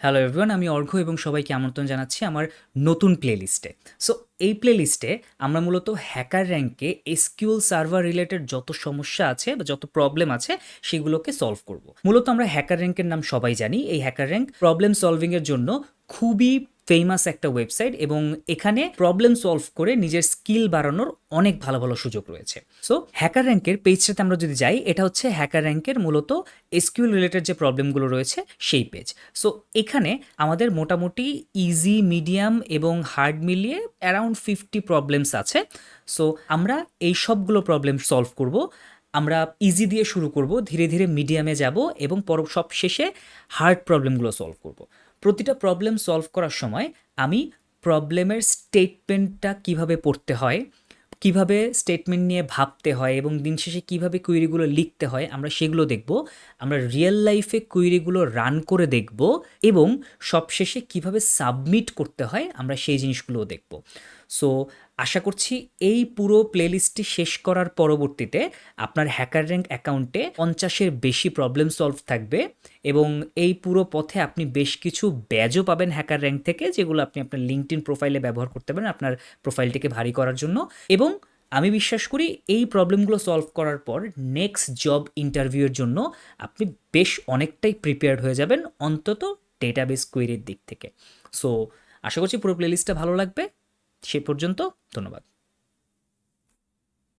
Hello everyone, আমি অর্ঘ্য এবং সবাইকে আমন্ত্রণ জানাচ্ছি আমার নতুন প্লেলিস্টে। সো এই প্লেলিস্টে আমরা মূলত হ্যাকার র্যাঙ্কে এসকিউএল সার্ভার রিলেটেড যত সমস্যা আছে বা যত প্রবলেম আছে সেগুলোকে সলভ করব। মূলত আমরা হ্যাকার র্যাঙ্কের নাম সবাই জানি। এই হ্যাকার র্যাঙ্ক প্রবলেম সলভিংয়ের জন্য খুবই ফেমাস একটা ওয়েবসাইট এবং এখানে প্রবলেম সলভ করে নিজের স্কিল বাড়ানোর অনেক ভালো ভালো সুযোগ রয়েছে। সো হ্যাকার র্যাঙ্কের পেজটাতে আমরা যদি যাই, এটা হচ্ছে হ্যাকার র্যাঙ্কের মূলত এসকিউএল রিলেটেড যে প্রবলেমগুলো রয়েছে সেই পেজ। সো এখানে আমাদের মোটামুটি ইজি, মিডিয়াম এবং হার্ড মিলিয়ে অ্যারাউন্ড 50 প্রবলেমস আছে। সো আমরা এই সবগুলো প্রবলেম সলভ করব। আমরা ইজি দিয়ে শুরু করব, ধীরে ধীরে মিডিয়ামে যাব এবং সব শেষে হার্ড প্রবলেমগুলো সলভ করব। প্রতিটা প্রবলেম সলভ করার সময় আমি প্রবলেমের স্টেটমেন্টটা কিভাবে পড়তে হয়, কিভাবে স্টেটমেন্ট নিয়ে ভাবতে হয় এবং দিন শেষে কীভাবে কুইরিগুলো লিখতে হয় আমরা সেগুলো দেখব। আমরা রিয়েল লাইফে কুইরিগুলো রান করে দেখব এবং সবশেষে কিভাবে সাবমিট করতে হয় আমরা সেই জিনিসগুলোও দেখব। সো আশা করছি এই পুরো প্লেলিস্টটি শেষ করার পরবর্তীতে আপনার হ্যাকার র্যাঙ্ক অ্যাকাউন্টে 50-এর বেশি প্রবলেম সলভ থাকবে এবং এই পুরো পথে আপনি বেশ কিছু ব্যাজও পাবেন হ্যাকার র্যাঙ্ক থেকে, যেগুলো আপনি আপনার লিঙ্কডইন প্রোফাইলে ব্যবহার করতে পারেন আপনার প্রোফাইলটিকে ভারী করার জন্য। এবং আমি বিশ্বাস করি এই প্রবলেমগুলো সলভ করার পর নেক্সট জব ইন্টারভিউয়ের জন্য আপনি বেশ অনেকটাই প্রিপেয়ার্ড হয়ে যাবেন, অন্তত ডেটাবেস কোয়েরির দিক থেকে। সো আশা করছি পুরো প্লেলিস্টটা ভালো লাগবে। সে পর্যন্ত ধন্যবাদ।